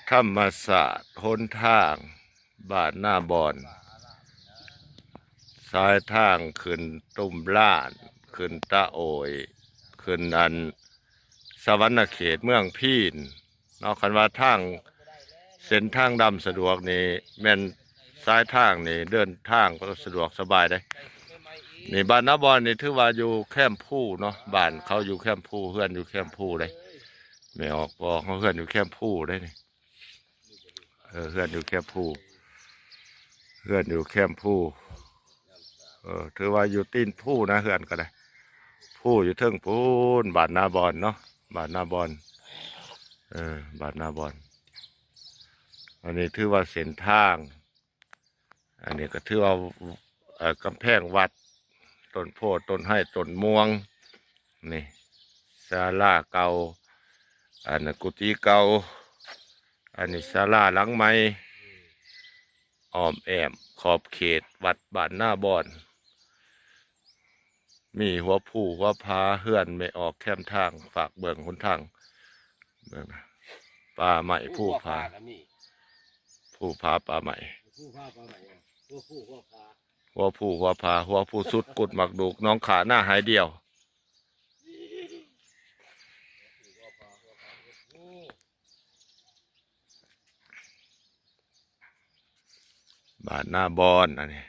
ธรรมศาสตร์หนทางบ้านหน้าบอนสายทางขึ้นตุ้มล้านขึ้นตะโอยขึ้นอันสวรรณเขตเมืองพีนนอกคันว่าทางเส้นทางดำสะดวกนี่แม่นสายทางนี่เดินทางก็สะดวกสบายได้นี่บ้านนาบอนนี่ถือว่าอยู่แคมป์ผู้เนาะบ้านเขาอยู่แคมป์ผู้เพื่อนอยู่แคมป์ผู้เลยไม่ออกบอกเขาเพื่อนอยู่แคมป์ผู้ได้นี่เพื่อนอยู่แคมป์ผู้เพื่อนอยู่แคมป์ผู้ถือว่าอยู่ตีนผู้นะเพื่อนก็ได้ผู้อยู่เทิงพูนบ้านนาบอนเนาะบ้านนาบอนบ้านนาบอนอันนี้ถือว่าเส้นทางอันนี้ก็ถือว่ากำแพงวัดต้นโพธิ์ต้นไห้ต้นม่วงนี่ศาลาเก่าอันนี้กุฏิเก่าอันนี้ศาลาหลังใหม่อ้อมแอมขอบเขตวัดบ้านนาบอนมีหัวผู้หัวพาเฮือนไม่ออกแคมทางฝากเบิ่งคนทางเบิ่งป่าใหม่ผู้พาป่าใหม่หัวผู้หัวพาหัวผู้สุดกุดหมักดุกน้องขาหน้าหายเดียวบ้านหน้าบอนอันนี้